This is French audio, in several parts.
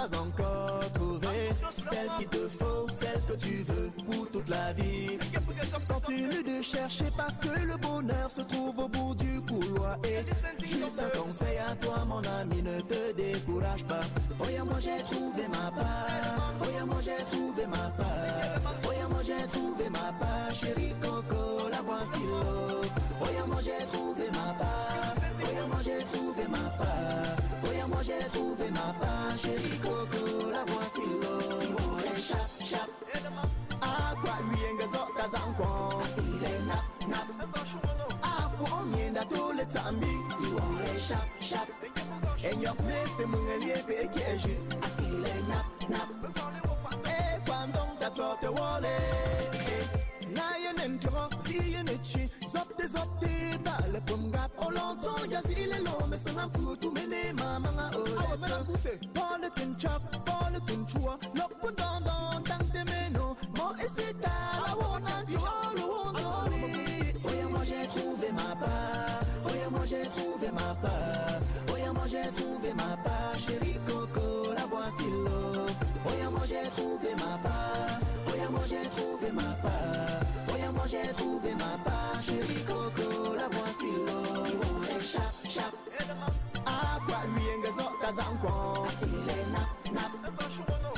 pas encore trouvé celle qu'il te faut, celle que tu veux pour toute la vie. Continue de chercher parce que le bonheur se trouve au bout du couloir. Et juste un conseil à toi mon ami, ne te décourage pas. Oh yeah, moi j'ai trouvé ma part. Oh yeah, moi j'ai trouvé ma part. Oh yeah, moi j'ai trouvé ma part. Chérie Coco, la voici l'eau. Oh yeah, moi j'ai trouvé ma part. Oh yeah, moi j'ai trouvé ma part. Oh yeah, moi j'ai trouvé ma part. Chérie Coco, la voici l'eau. Oh yeah, chap, chap. Ah, quoi, lui, un gazon, kazan, quoi. Asile, nap, nap. Ah, faut on y est tout le temps, il va les chap, chap. Et n'y a plus, c'est mon allié, qui est juste. Asile, nap, nap. Et pendant ta sorte, wallet. Nayen en tro, si yen et chi, zopte zopte, bale pom gap. Oh l'entend, y'a si il est long, mais ça n'en fout tout mener, maman a oh. Ah ouais, mais la poussée. Pas le tin chop, pas le tin chua, l'op dans, tant de meno. Moi et c'est ta, la wona, du le wonzoli. Oh yeah, moi j'ai trouvé ma part. Oh yeah, moi j'ai trouvé ma part. Oh yeah, moi j'ai trouvé ma part. Chérie Coco, la voici l'eau. Oh yeah, moi j'ai trouvé ma part. Oh yeah, moi j'ai trouvé ma part. Oh yeah, moi j'ai trouvé ma part. Chérie Coco, la voici l'eau. Oh yeah, chap, chap. Ah, quoi, lui, un gazon, kazan, quoi. Asile, nap, nap.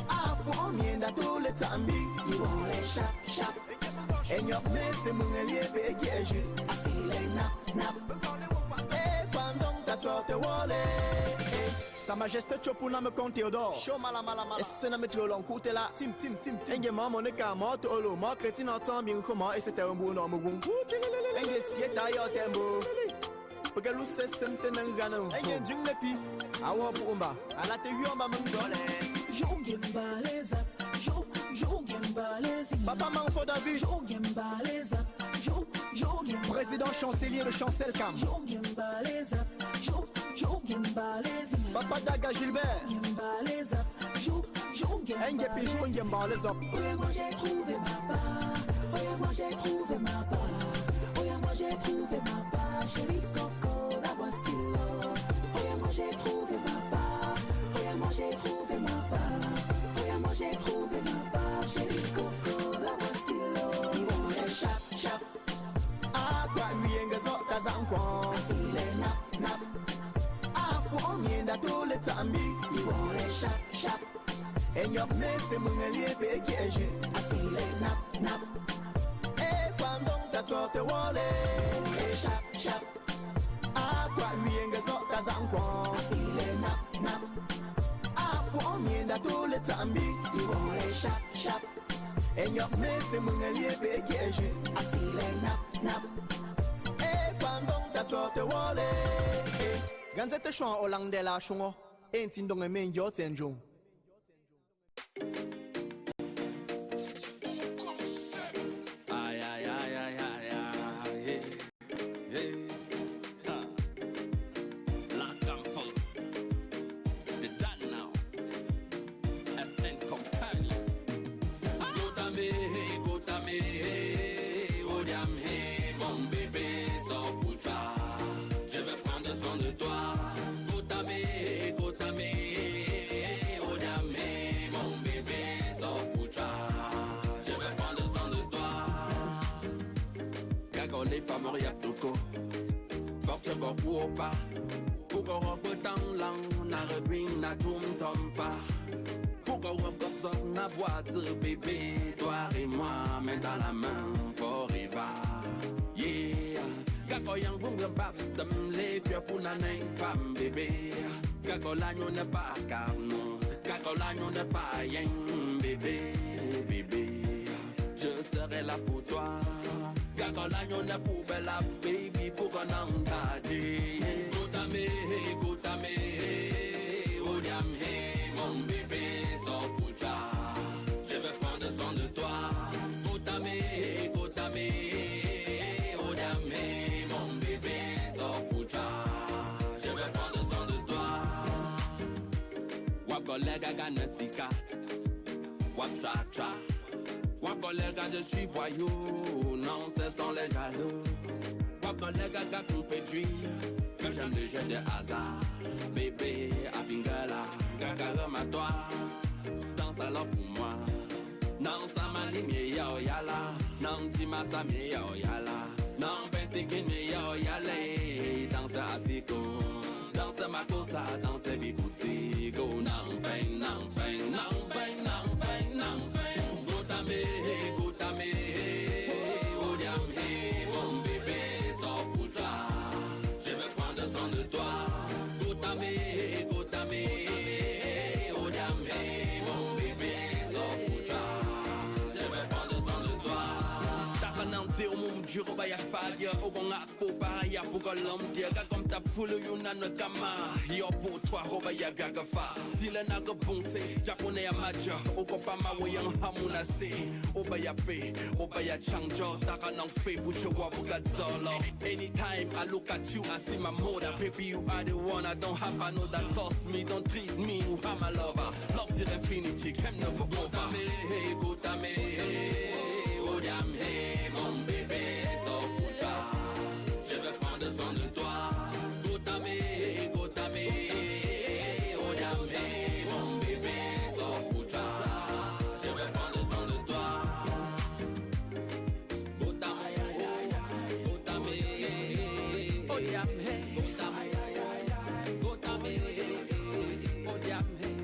Ah, faut on y est tout le temps, il va les chap, chap. Et n'y a plus, c'est mon allié, qui est juste. Asile, nap, nap. Et pendant ta sorte, wallet. Sa Majesté Chopuna me compte Théodore. Show mala mala mala. Et c'est na mettre long côté là. Tim. Enge maman ne ka mort olo. Moi chrétien entend bien comment et c'était un bon nom bon. Enge siete ayo tembo. Porque lu se sente nangana. Enge jungle pi. Awa bumba. Ala te yomba mungole. Jongemba les up. Jongemba les up. Papa Manfo David. Jongemba les up. Jongemba. Président chancelier de Chancelcam. Jongemba les up. Jongemba les up. Papa Daga Gilbert. Jongemba les up. Jongemba. Enge pi jongemba les up. Oh yeah, moi j'ai trouvé ma part. Oh yeah, moi j'ai trouvé ma part. Oh yeah, moi j'ai trouvé ma part. Chérie Coco, la voici l'eau. Oh yeah, moi j'ai trouvé ma part. Oh yeah, moi j'ai trouvé ma part. Oh yeah, moi j'ai trouvé ma part. Chérie Coco, la voici l'eau. Ils vont les chap, chap. Ah, quoi, lui, un gazon, kazan, quoi. Asile, nap, nap. Ah, faut on y est tout le temps, Ils vont les chap, chap. et n'y a plus, c'est mon allié, qui est juste. Asile, nap, nap. Et pendant ta sorte, wallet. Chap, chap. Ah, quoi, lui, un gazon, kazan, quoi. Asile, nap, nap. Ah, faut on y est tout le temps, Ils vont les chap, chap. et n'y a plus, c'est mon allié, qui est juste. Asile, nap, nap. Et pendant ta sorte, wallet. Ganzete chouan hollandais la chouan. Et t'indonge men yo t'enjong. Les femmes yap toko Forte go pas Pour qu'on rebetan lang Na rebring na toum tom pa Pour qu'on rebetan na boîte bébé Toi et moi main dans la main forever Yeah Kako yang vung bap dem les pieds pour nanay femme bébé Kako l'agneau n'est pas carno Kako l'agneau n'est pas yen bébé bébé Je serai là pour toi Kako l'agneau n'est pour bella baby pour qu'on entende Gotame, Odiam hey mon bébé sans poucha Je veux prendre soin de toi Gotame, Odiam hey mon bébé sans poucha Je veux prendre soin de toi Wap kolega ganesika Wap cha-cha Wap kolega je suis voyou, non ce sont les jaloux. Wap kolega ga compétrie, que j'aime le jeu de hasard. Bébé, à Pingala, gaga à toi. là pour moi. Non, ça m'a dit, mais yala. Non, dis-moi ça, mais yala. Non, pense qu'il me yala. Danse asiko. Danse ma cosa, danse bikuti. Go, non, feng, non, feng, non, feng, non, feng, non, feng. Go tame, go tame. Oh, diam, hey, mon bébé, sors pour toi. Je veux prendre soin de toi. Go tame, go tame. Oh, diam, hey, mon bébé, sors pour toi. Je veux prendre soin de toi. Takanante o mum juro ba ya fadia o gonga po para ya po kolom dia ga comme ta poule yuna no kama yo po toi roba ya gaga fa sila na go bonte japonais ya maja o ko pa ma woyang hamuna se o ba ya pe o ba ya changjo takanang fe bu showa bu ga dollar anytime I look at you I see my mother baby you are the one I don't have I know that cost me don't treat me you are my lover love is infinity come no go over hey go tame oh damn hey mon bébé sors pour toi je veux prendre soin de toi go tame oh damn hey mon bébé sors pour toi je veux prendre soin de toi go tame oh damn hey go tame oh damn hey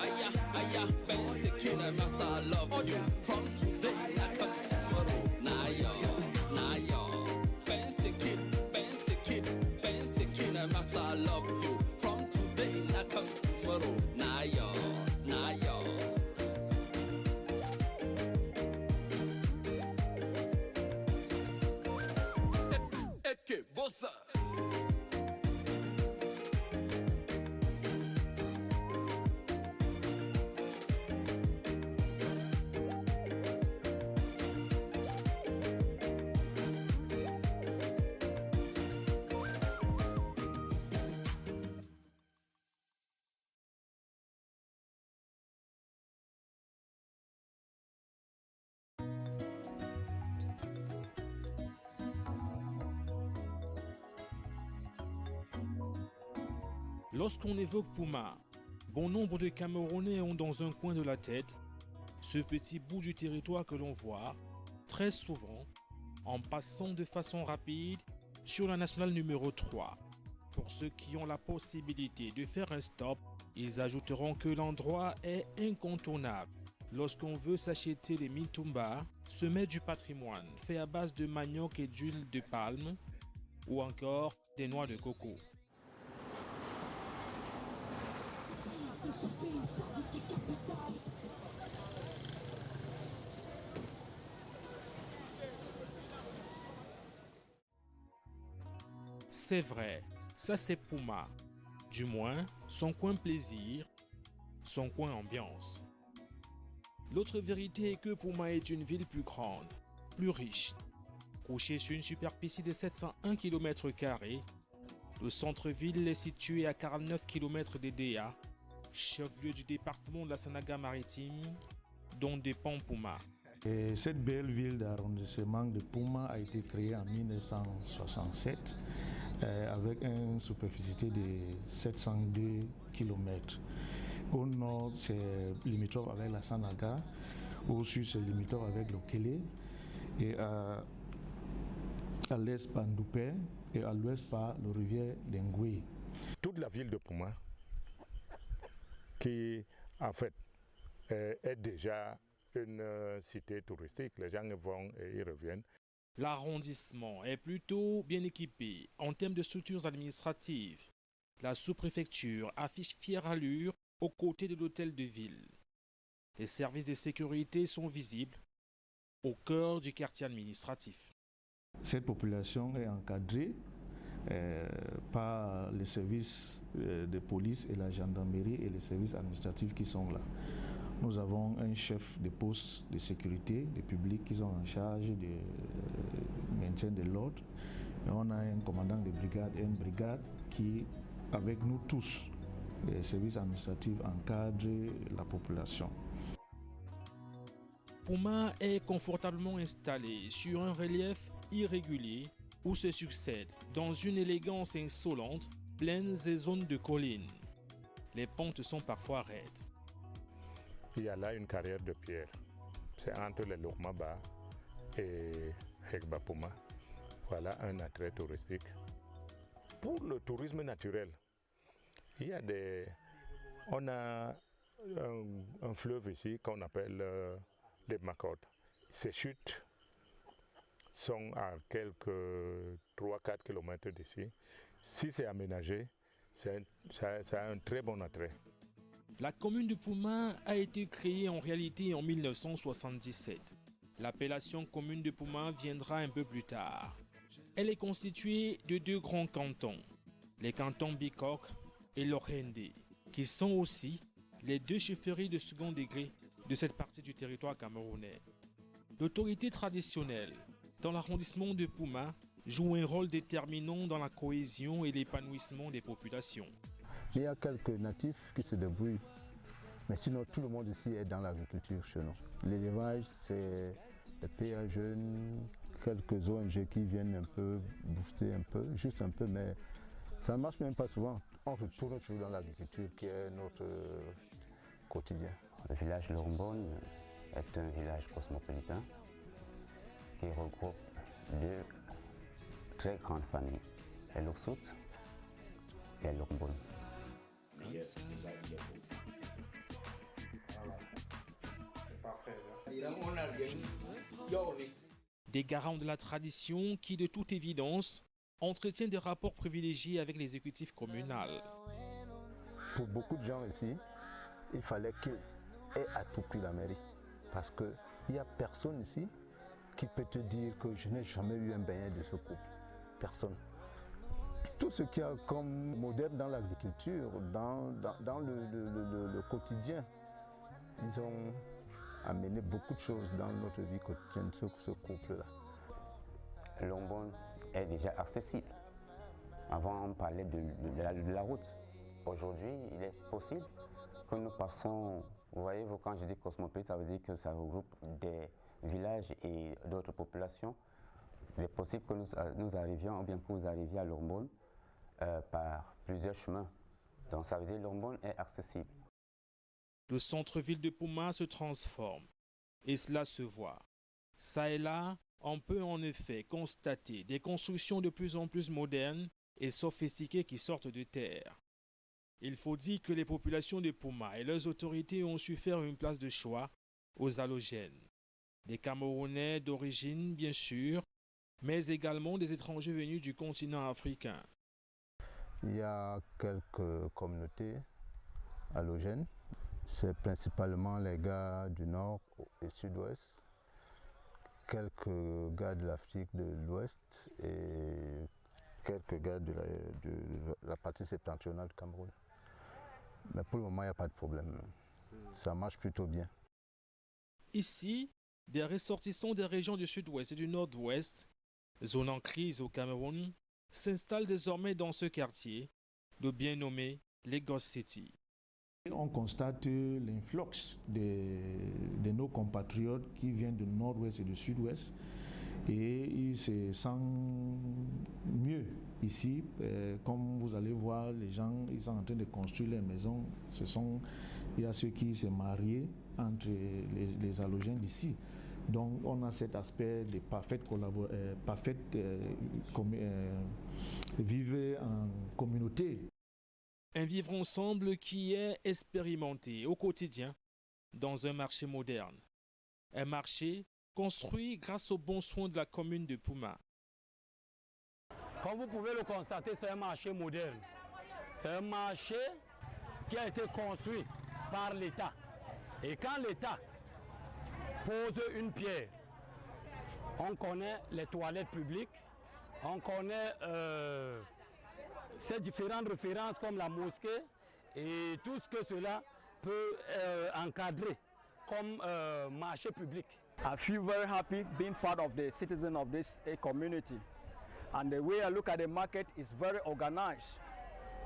aya aya pense qu'il aime ça love you from today I come tomorrow na yo pense qu'il aime ça love you from today I come tomorrow na yo que bossa Lorsqu'on évoque Puma, bon nombre de Camerounais ont dans un coin de la tête ce petit bout du territoire que l'on voit très souvent en passant de façon rapide sur la nationale numéro 3. Pour ceux qui ont la possibilité de faire un stop, ils ajouteront que l'endroit est incontournable. Lorsqu'on veut s'acheter des mitumba, semer du patrimoine fait à base de manioc et d'huile de palme ou encore des noix de coco. C'est vrai, ça c'est Puma. Du moins, son coin plaisir, son coin ambiance. L'autre vérité est que Puma est une ville plus grande, plus riche. Couché sur une superficie de 701 km², le centre-ville est situé à 49 km d'Edea, chef-lieu du département de la Sanaga-Maritime, dont dépend Puma. Et cette belle ville d'arrondissement de Puma a été créée en 1967 avec une superficie de 702 km. Au nord, c'est limitrophe avec la Sanaga, au sud, c'est limitrophe avec le Kélé, et à l'est par Ndoupé et à l'ouest par la rivière d'Engoué. Toute la ville de Puma, qui en fait est déjà une cité touristique, les gens vont et y reviennent. L'arrondissement est plutôt bien équipé en termes de structures administratives. La sous-préfecture affiche fière allure aux côtés de l'hôtel de ville. Les services de sécurité sont visibles au cœur du quartier administratif. Cette population est encadrée par les services de police et la gendarmerie et les services administratifs qui sont là. Nous avons un chef de poste de sécurité des publics qui sont en charge du maintien de l'ordre. Et on a un commandant de brigade et une brigade qui, avec nous tous, les services administratifs encadrent la population. Puma est confortablement installé sur un relief irrégulier où se succèdent, dans une élégance insolente, plaines et zones de collines. Les pentes sont parfois raides. il y a là une carrière de pierre. C'est entre les Lukmaba et Hekba-Puma. Voilà un attrait touristique. Pour le tourisme naturel, on a un fleuve ici qu'on appelle les Macotes. Ces chutes sont à quelques 3-4 km d'ici. Si c'est aménagé, ça a un très bon attrait. La commune de Pouma a été créée en réalité en 1977. L'appellation commune de Pouma viendra un peu plus tard. Elle est constituée de 2 grands cantons, les cantons Bikok et Lorende, qui sont aussi les 2 chefferies de second degré de cette partie du territoire camerounais. L'autorité traditionnelle dans l'arrondissement de Pouma joue un rôle déterminant dans la cohésion et l'épanouissement des populations. Il y a quelques natifs qui se débrouillent, mais sinon tout le monde ici est dans l'agriculture chez nous. L'élevage, c'est les PA jeunes, quelques ONG qui viennent un peu booster un peu, juste un peu, mais ça ne marche même pas souvent. On retourne toujours dans l'agriculture qui est notre quotidien. Le village Lombone est un village cosmopolitain qui regroupe 2 très grandes familles, les Luksout et les Lombone. Des garants de la tradition qui, de toute évidence, entretiennent des rapports privilégiés avec l'exécutif communal. Pour beaucoup de gens ici, il fallait qu'ils aient à tout prix la mairie. Parce qu'il n'y a personne ici qui peut te dire que je n'ai jamais eu un beignet de ce couple. Personne. Tout ce qu'il y a comme modèle dans l'agriculture, dans le quotidien, ils ont amené beaucoup de choses dans notre vie quotidienne, ce couple-là. Lombone est déjà accessible. Avant, on parlait de la route. Aujourd'hui, il est possible que nous passons. Vous voyez, quand je dis cosmopolite, ça veut dire que ça regroupe des villages et d'autres populations. Il est possible que nous arrivions, ou bien que vous arriviez à Lombone par plusieurs chemins. Donc ça veut dire que Lombone est accessible. Le centre-ville de Pouma se transforme et cela se voit. Ça et là, on peut en effet constater des constructions de plus en plus modernes et sophistiquées qui sortent de terre. Il faut dire que les populations de Pouma et leurs autorités ont su faire une place de choix aux allogènes. Des Camerounais d'origine, bien sûr, mais également des étrangers venus du continent africain. Il y a quelques communautés allogènes. C'est principalement les gars du nord et sud-ouest, quelques gars de l'Afrique de l'Ouest et quelques gars de la partie septentrionale du Cameroun. Mais pour le moment, il n'y a pas de problème. Ça marche plutôt bien. Ici, des ressortissants des régions du sud-ouest et du nord-ouest, zone en crise au Cameroun, s'installent désormais dans ce quartier, le bien nommé Lagos City. On constate l'influx de nos compatriotes qui viennent du nord-ouest et du sud-ouest et ils se sentent mieux ici. Comme vous allez voir, les gens ils sont en train de construire les maisons. Il y a ceux qui se marient entre les allogènes d'ici. Donc on a cet aspect de vivre en communauté. Un vivre ensemble qui est expérimenté au quotidien dans un marché moderne. Un marché construit grâce aux bons soins de la commune de Pouma. Comme vous pouvez le constater, c'est un marché moderne. C'est un marché qui a été construit par l'État. Et quand l'État pose une pierre, on connaît les toilettes publiques, on connaît ces différentes références comme la mosquée et tout ce que cela peut encadrer comme marché public. I feel very happy being part of the citizen of this community, and the way I look at the market is very organized,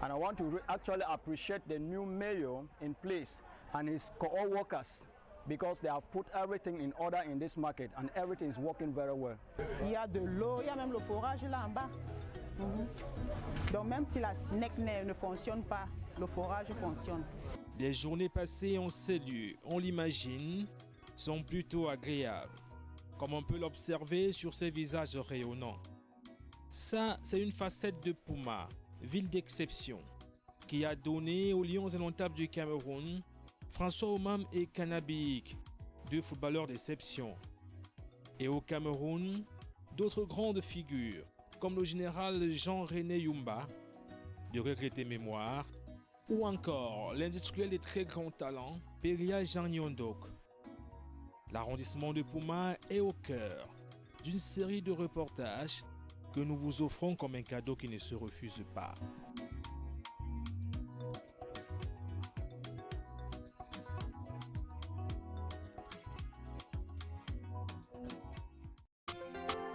and I want to actually appreciate the new mayor in place and his co-workers because they have put everything in order in this market and everything is working very well. Il y a de l'eau, il y a même le forage là en bas. Donc même si la SNEC ne fonctionne pas, le forage fonctionne. Les journées passées en ces lieux, on l'imagine, sont plutôt agréables, comme on peut l'observer sur ces visages rayonnants. Ça, c'est une facette de Pouma, ville d'exception, qui a donné aux Lions indomptables du Cameroun François Omam et Kanabik, deux footballeurs d'exception. Et au Cameroun, d'autres grandes figures, comme le général Jean-René Yumba, de regretter mémoire, ou encore l'industriel de très grand talent, Péria Jean Nyondok. L'arrondissement de Pouma est au cœur d'une série de reportages que nous vous offrons comme un cadeau qui ne se refuse pas.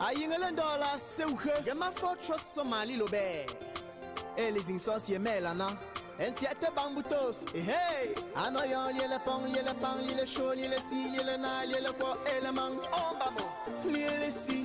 Ayingelendola seuche, gema focho somali lobe. Les insociés melana. Entiete bambutos, hey! Anoyon, liele pong, liele pang, liele chaud, liele si, liele na, liele po, eleman, oh babo, liele si.